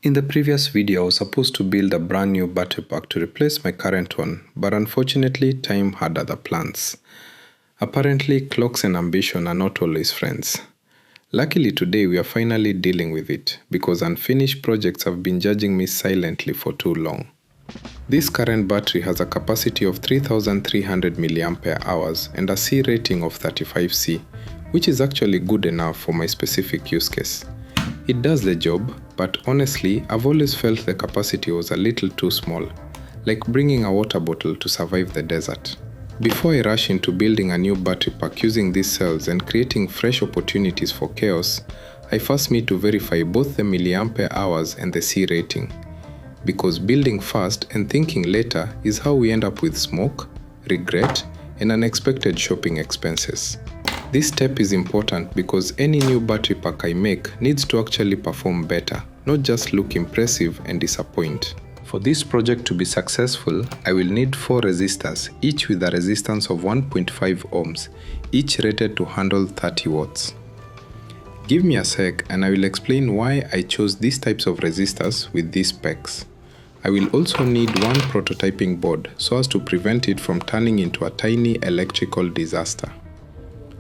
In the previous video, I was supposed to build a brand new battery pack to replace my current one, but unfortunately time had other plans. Apparently, clocks and ambition are not always friends. Luckily today we are finally dealing with it, because unfinished projects have been judging me silently for too long. This current battery has a capacity of 3300 mAh and a C rating of 35C, which is actually good enough for my specific use case. It does the job, but honestly, I've always felt the capacity was a little too small, like bringing a water bottle to survive the desert. Before I rush into building a new battery pack using these cells and creating fresh opportunities for chaos, I first need to verify both the milliampere hours and the C rating. Because building fast and thinking later is how we end up with smoke, regret, and unexpected shopping expenses. This step is important because any new battery pack I make needs to actually perform better, not just look impressive and disappoint. For this project to be successful, I will need 4 resistors, each with a resistance of 1.5 ohms, each rated to handle 30 watts. Give me a sec and I will explain why I chose these types of resistors with these specs. I will also need one prototyping board so as to prevent it from turning into a tiny electrical disaster.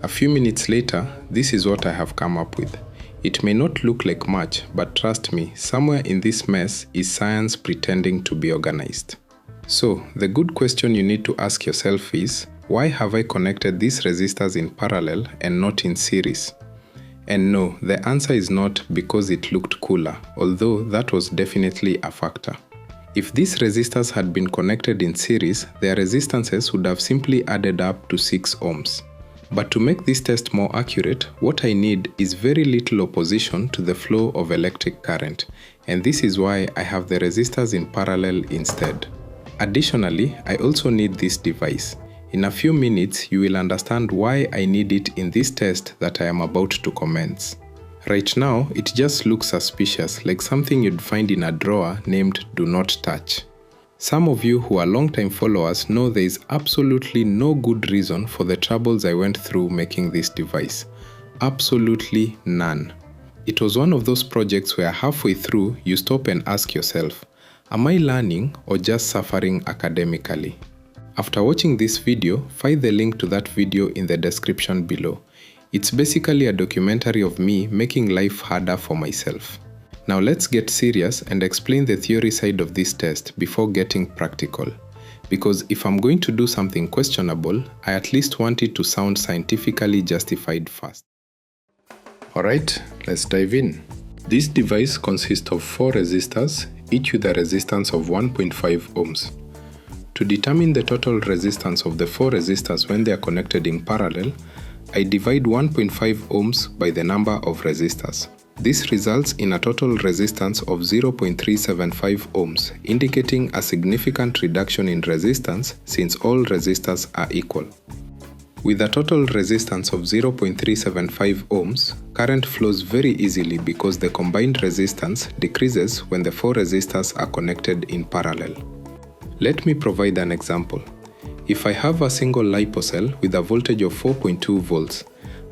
A few minutes later, this is what I have come up with. It may not look like much, but trust me, somewhere in this mess is science pretending to be organized. So, the good question you need to ask yourself is, why have I connected these resistors in parallel and not in series? And no, the answer is not because it looked cooler, although that was definitely a factor. If these resistors had been connected in series, their resistances would have simply added up to 6 ohms. But to make this test more accurate, what I need is very little opposition to the flow of electric current, and this is why I have the resistors in parallel instead. Additionally, I also need this device. In a few minutes, you will understand why I need it in this test that I am about to commence. Right now, it just looks suspicious, like something you'd find in a drawer named "Do Not Touch." Some of you who are long-time followers know there is absolutely no good reason for the troubles I went through making this device. Absolutely none. It was one of those projects where halfway through you stop and ask yourself, am I learning or just suffering academically? After watching this video, find the link to that video in the description below. It's basically a documentary of me making life harder for myself. Now let's get serious and explain the theory side of this test before getting practical. Because if I'm going to do something questionable, I at least want it to sound scientifically justified first. Alright, let's dive in. This device consists of 4 resistors, each with a resistance of 1.5 ohms. To determine the total resistance of the 4 resistors when they are connected in parallel, I divide 1.5 ohms by the number of resistors. This results in a total resistance of 0.375 ohms, indicating a significant reduction in resistance since all resistors are equal. With a total resistance of 0.375 ohms, current flows very easily because the combined resistance decreases when the 4 resistors are connected in parallel. Let me provide an example. If I have a single LiPo cell with a voltage of 4.2 volts,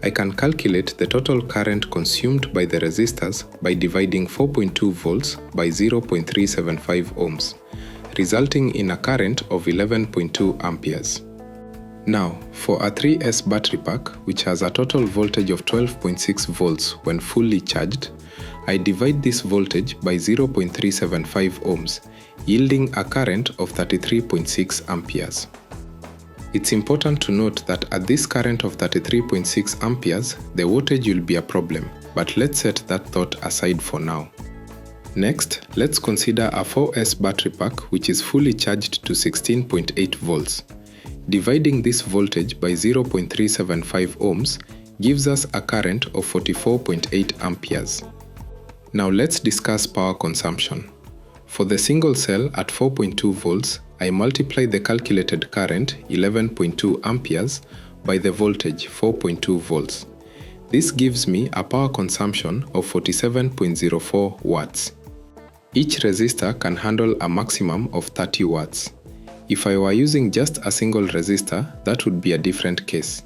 I can calculate the total current consumed by the resistors by dividing 4.2 volts by 0.375 ohms, resulting in a current of 11.2 amperes. Now, for a 3S battery pack, which has a total voltage of 12.6 volts when fully charged, I divide this voltage by 0.375 ohms, yielding a current of 33.6 amperes. It's important to note that at this current of 33.6 amperes, the voltage will be a problem, but let's set that thought aside for now. Next, let's consider a 4S battery pack which is fully charged to 16.8 volts. Dividing this voltage by 0.375 ohms gives us a current of 44.8 amperes. Now let's discuss power consumption. For the single cell at 4.2 volts, I multiply the calculated current 11.2 amperes by the voltage 4.2 volts. This gives me a power consumption of 47.04 watts. Each resistor can handle a maximum of 30 watts. If I were using just a single resistor, that would be a different case.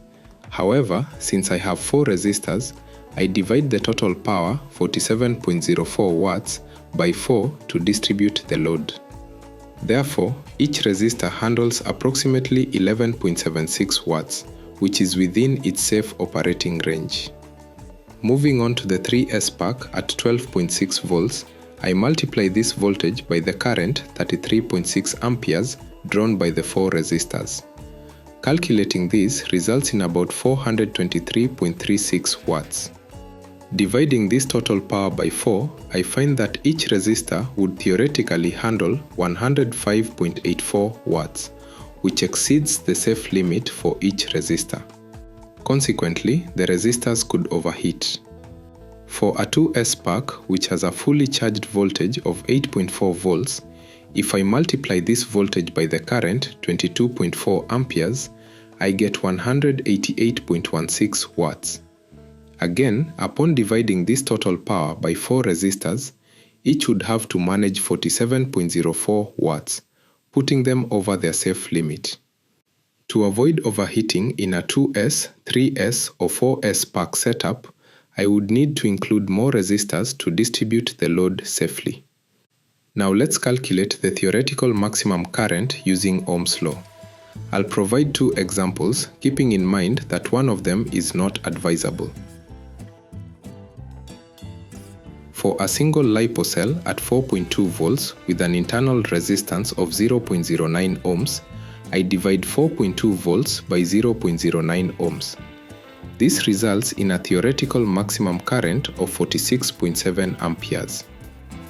However, since I have 4 resistors, I divide the total power, 47.04 watts, by 4 to distribute the load. Therefore, each resistor handles approximately 11.76 watts, which is within its safe operating range. Moving on to the 3S pack at 12.6 volts, I multiply this voltage by the current 33.6 amperes drawn by the 4 resistors. Calculating this results in about 423.36 watts. Dividing this total power by 4, I find that each resistor would theoretically handle 105.84 watts, which exceeds the safe limit for each resistor. Consequently, the resistors could overheat. For a 2S pack, which has a fully charged voltage of 8.4 volts, if I multiply this voltage by the current 22.4 amperes, I get 188.16 watts. Again, upon dividing this total power by 4 resistors, each would have to manage 47.04 watts, putting them over their safe limit. To avoid overheating in a 2S, 3S or 4S pack setup, I would need to include more resistors to distribute the load safely. Now let's calculate the theoretical maximum current using Ohm's law. I'll provide 2 examples, keeping in mind that one of them is not advisable. For a single LiPo cell at 4.2 volts with an internal resistance of 0.09 ohms, I divide 4.2 volts by 0.09 ohms. This results in a theoretical maximum current of 46.7 amperes.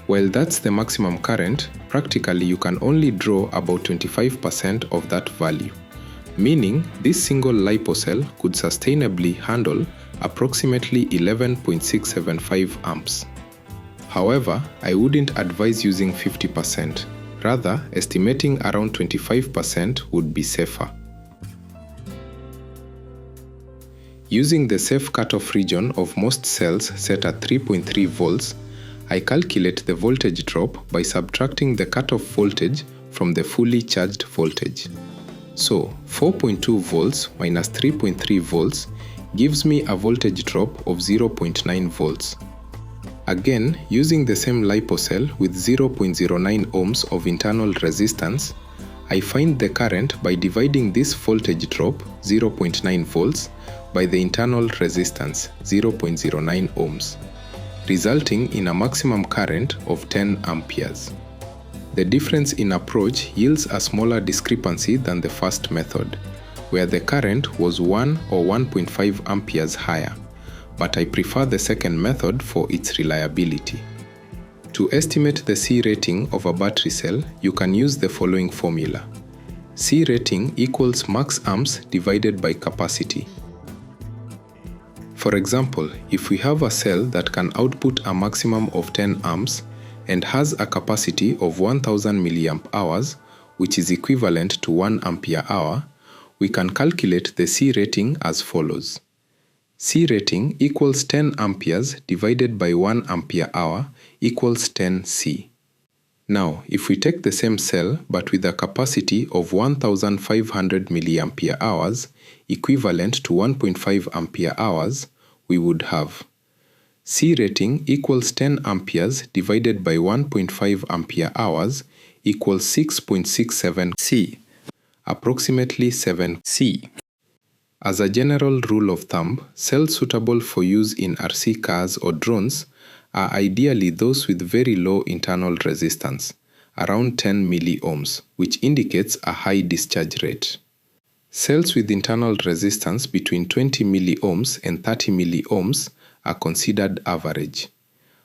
While that's the maximum current, practically you can only draw about 25% of that value, meaning this single LiPo cell could sustainably handle approximately 11.675 amps. However, I wouldn't advise using 50%. Rather, estimating around 25% would be safer. Using the safe cutoff region of most cells set at 3.3 volts, I calculate the voltage drop by subtracting the cutoff voltage from the fully charged voltage. So, 4.2 volts minus 3.3 volts gives me a voltage drop of 0.9 volts. Again, using the same LiPo cell with 0.09 ohms of internal resistance, I find the current by dividing this voltage drop, 0.9 volts, by the internal resistance, 0.09 ohms, resulting in a maximum current of 10 amperes. The difference in approach yields a smaller discrepancy than the first method, where the current was 1 or 1.5 amperes higher, but I prefer the second method for its reliability. To estimate the C rating of a battery cell, you can use the following formula. C rating equals max amps divided by capacity. For example, if we have a cell that can output a maximum of 10 amps and has a capacity of 1000 mAh, which is equivalent to 1 ampere hour, we can calculate the C rating as follows. C rating equals 10 amperes divided by 1 ampere hour equals 10 C. Now, if we take the same cell but with a capacity of 1500 mAh equivalent to 1.5 ampere hours, we would have C rating equals 10 amperes divided by 1.5 ampere hours equals 6.67 C, approximately 7 C. As a general rule of thumb, cells suitable for use in RC cars or drones are ideally those with very low internal resistance, around 10 milliohms, which indicates a high discharge rate. Cells with internal resistance between 20 milliohms and 30 milliohms are considered average.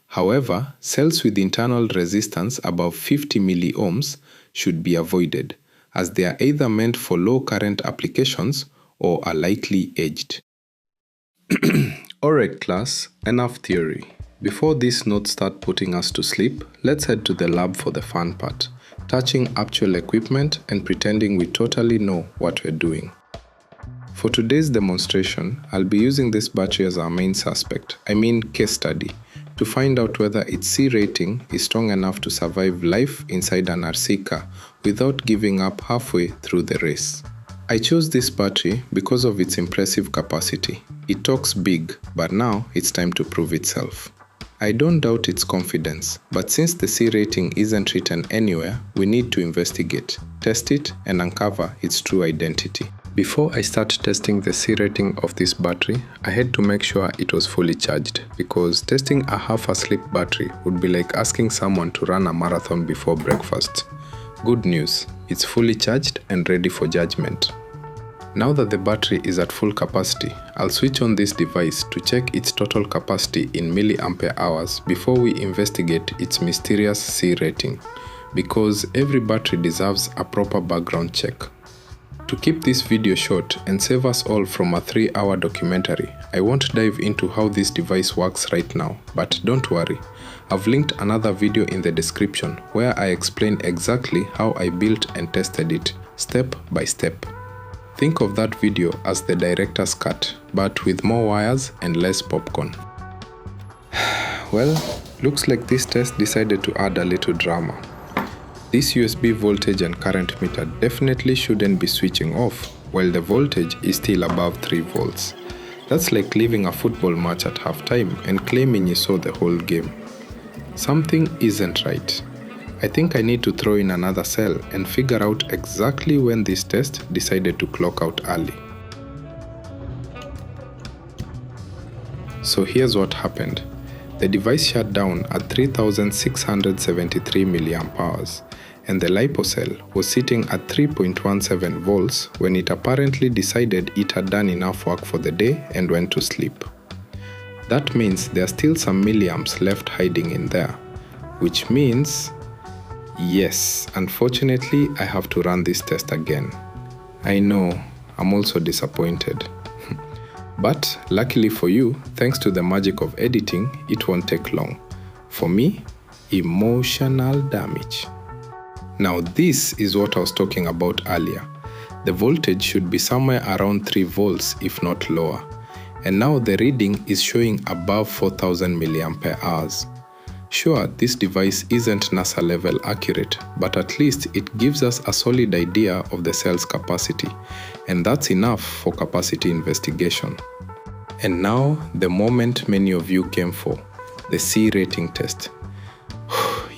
However, cells with internal resistance above 50 milliohms should be avoided, as they are either meant for low current applications or are likely aged. Alright class, enough theory. Before these notes start putting us to sleep, let's head to the lab for the fun part, touching actual equipment and pretending we totally know what we're doing. For today's demonstration, I'll be using this battery as our main suspect, case study, to find out whether its C rating is strong enough to survive life inside an RC car without giving up halfway through the race. I chose this battery because of its impressive capacity. It talks big, but now it's time to prove itself. I don't doubt its confidence, but since the C rating isn't written anywhere, we need to investigate, test it, and uncover its true identity. Before I start testing the C rating of this battery, I had to make sure it was fully charged, because testing a half-asleep battery would be like asking someone to run a marathon before breakfast. Good news, it's fully charged and ready for judgment. Now that the battery is at full capacity, I'll switch on this device to check its total capacity in milliampere hours before we investigate its mysterious C rating, because every battery deserves a proper background check. To keep this video short and save us all from a 3-hour documentary, I won't dive into how this device works right now, but don't worry, I've linked another video in the description where I explain exactly how I built and tested it, step by step. Think of that video as the director's cut, but with more wires and less popcorn. Well, looks like this test decided to add a little drama. This USB voltage and current meter definitely shouldn't be switching off while the voltage is still above 3 volts. That's like leaving a football match at halftime and claiming you saw the whole game. Something isn't right. I think I need to throw in another cell and figure out exactly when this test decided to clock out early. So here's what happened. The device shut down at 3673 mAh, and the LiPo cell was sitting at 3.17 volts when it apparently decided it had done enough work for the day and went to sleep. That means there are still some milliamps left hiding in there, which means, yes, unfortunately I have to run this test again. I know, I'm also disappointed. But luckily for you, thanks to the magic of editing, it won't take long. For me, emotional damage. Now this is what I was talking about earlier. The voltage should be somewhere around 3 volts if not lower. And now the reading is showing above 4000 mAh. Sure, this device isn't NASA level accurate, but at least it gives us a solid idea of the cell's capacity, and that's enough for capacity investigation. And now, the moment many of you came for, the C rating test.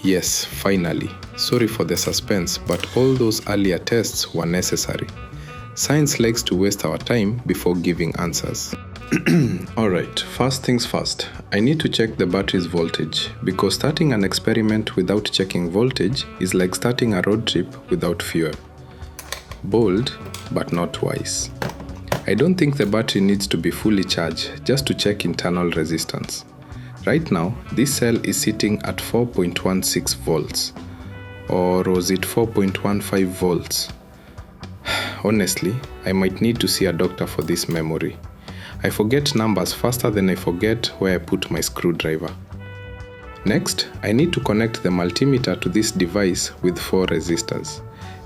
Yes, finally. Sorry for the suspense, but all those earlier tests were necessary. Science likes to waste our time before giving answers. Alright, first things first, I need to check the battery's voltage, because starting an experiment without checking voltage is like starting a road trip without fuel. Bold, but not wise. I don't think the battery needs to be fully charged just to check internal resistance. Right now, this cell is sitting at 4.16 volts. Or was it 4.15 volts? Honestly, I might need to see a doctor for this memory. I forget numbers faster than I forget where I put my screwdriver. Next, I need to connect the multimeter to this device with 4 resistors.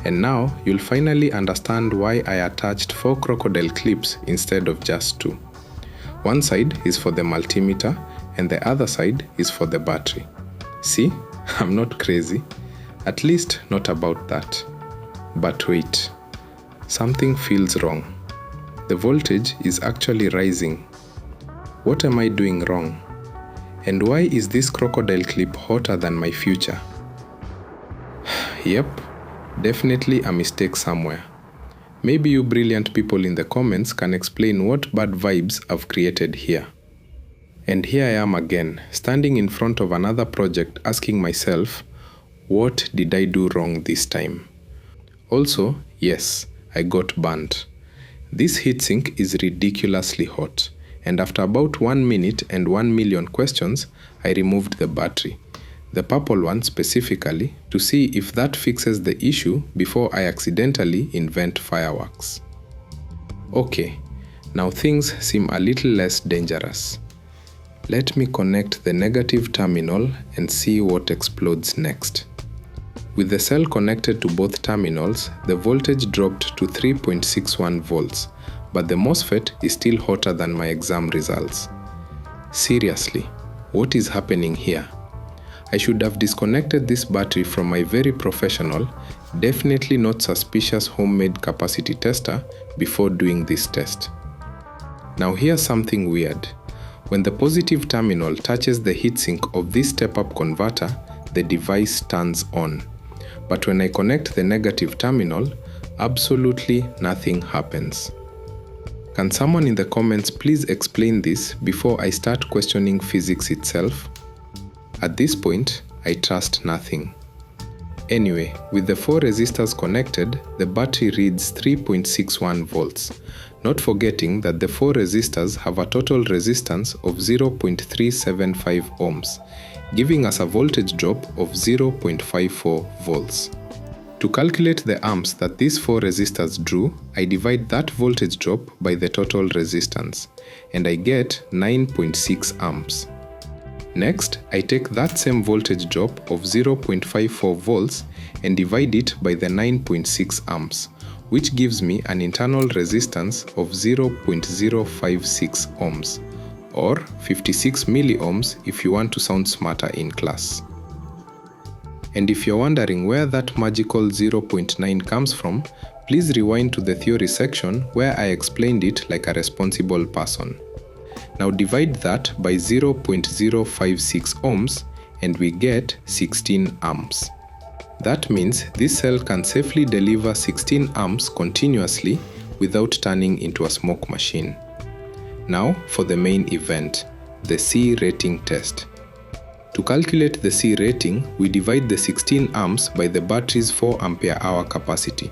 And now, you'll finally understand why I attached 4 crocodile clips instead of just 2. One side is for the multimeter, and the other side is for the battery. See, I'm not crazy. At least not about that. But wait, something feels wrong. The voltage is actually rising. What am I doing wrong? And why is this crocodile clip hotter than my future? Yep, definitely a mistake somewhere. Maybe you brilliant people in the comments can explain what bad vibes I've created here. And here I am again, standing in front of another project asking myself, what did I do wrong this time? Also, yes, I got burnt. This heatsink is ridiculously hot, and after about 1 minute and 1 million questions, I removed the battery, the purple one specifically, to see if that fixes the issue before I accidentally invent fireworks. Okay, now things seem a little less dangerous. Let me connect the negative terminal and see what explodes next. With the cell connected to both terminals, the voltage dropped to 3.61 volts, but the MOSFET is still hotter than my exam results. Seriously, what is happening here? I should have disconnected this battery from my very professional, definitely not suspicious homemade capacity tester before doing this test. Now here's something weird. When the positive terminal touches the heatsink of this step-up converter, the device turns on. But when I connect the negative terminal, absolutely nothing happens. Can someone in the comments please explain this before I start questioning physics itself? At this point, I trust nothing. Anyway, with the 4 resistors connected, the battery reads 3.61 volts, not forgetting that the 4 resistors have a total resistance of 0.375 ohms, giving us a voltage drop of 0.54 volts. To calculate the amps that these 4 resistors drew, I divide that voltage drop by the total resistance, and I get 9.6 amps. Next, I take that same voltage drop of 0.54 volts and divide it by the 9.6 amps, which gives me an internal resistance of 0.056 ohms, or 56 milliohms if you want to sound smarter in class. And if you're wondering where that magical 0.9 comes from, please rewind to the theory section where I explained it like a responsible person. Now divide that by 0.056 ohms and we get 16 amps. That means this cell can safely deliver 16 amps continuously without turning into a smoke machine. Now for the main event, the C rating test. To calculate the C rating, we divide the 16 amps by the battery's 4 ampere hour capacity.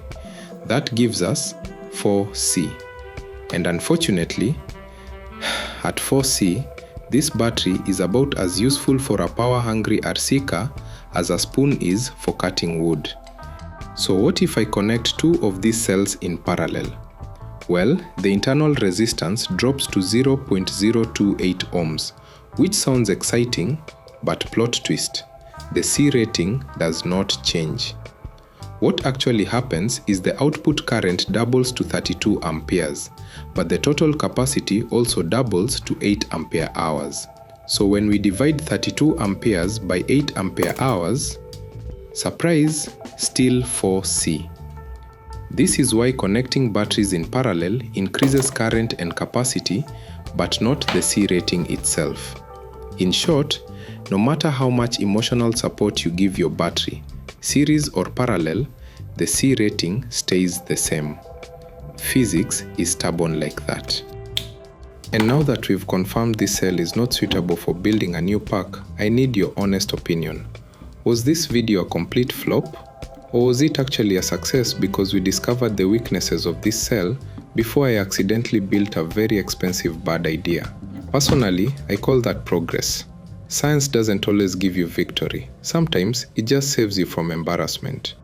That gives us 4C. And unfortunately, at 4C, this battery is about as useful for a power-hungry RC car as a spoon is for cutting wood. So what if I connect 2 of these cells in parallel? Well, the internal resistance drops to 0.028 ohms, which sounds exciting, but plot twist, the C rating does not change. What actually happens is the output current doubles to 32 amperes, but the total capacity also doubles to 8 ampere hours. So when we divide 32 amperes by 8 ampere hours, surprise, still 4C. This is why connecting batteries in parallel increases current and capacity, but not the C rating itself. In short, no matter how much emotional support you give your battery, series or parallel, the C rating stays the same. Physics is stubborn like that. And now that we've confirmed this cell is not suitable for building a new pack, I need your honest opinion. Was this video a complete flop? Or was it actually a success because we discovered the weaknesses of this cell before I accidentally built a very expensive bad idea? Personally, I call that progress. Science doesn't always give you victory. Sometimes it just saves you from embarrassment.